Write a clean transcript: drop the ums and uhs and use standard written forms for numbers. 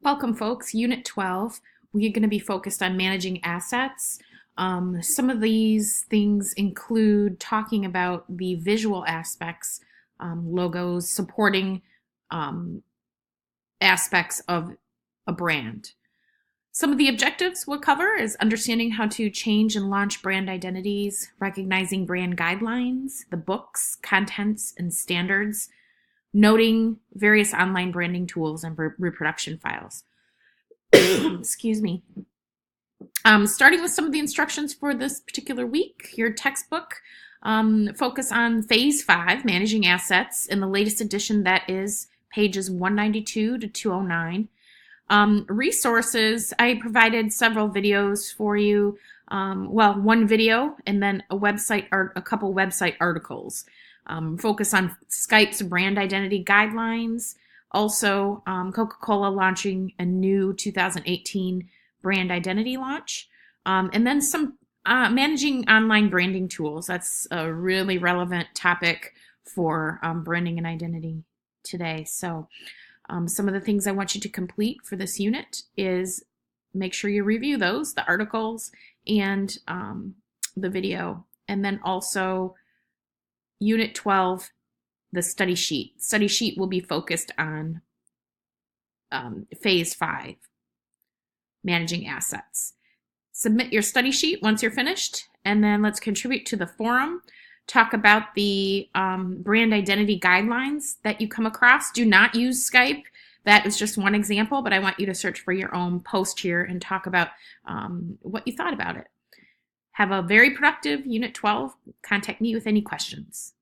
Welcome, folks. Unit 12. We're going to be focused on managing assets. Some of these things include talking about the visual aspects, logos, supporting aspects of a brand. Some of the objectives we'll cover is understanding how to change and launch brand identities, recognizing brand guidelines, the books, contents, and standards, noting various online branding tools and reproduction files. Excuse me. Starting with some of the instructions for this particular week, your textbook, focus on Phase 5, Managing Assets, in the latest edition that is pages 192 to 209. Resources, I provided several videos for you. One video and then a couple website articles. Focus on Skype's brand identity guidelines. Also, Coca-Cola launching a new 2018 brand identity launch. And then some managing online branding tools. That's a really relevant topic for branding and identity today. So some of the things I want you to complete for this unit is make sure you review those, the articles and the video. And then also Unit 12, the study sheet. Study sheet will be focused on Phase 5, Managing Assets. Submit your study sheet once you're finished, and then let's contribute to the forum. Talk about the brand identity guidelines that you come across. Do not use Skype. That is just one example, but I want you to search for your own post here and talk about what you thought about it. Have a very productive Unit 12. Contact me with any questions.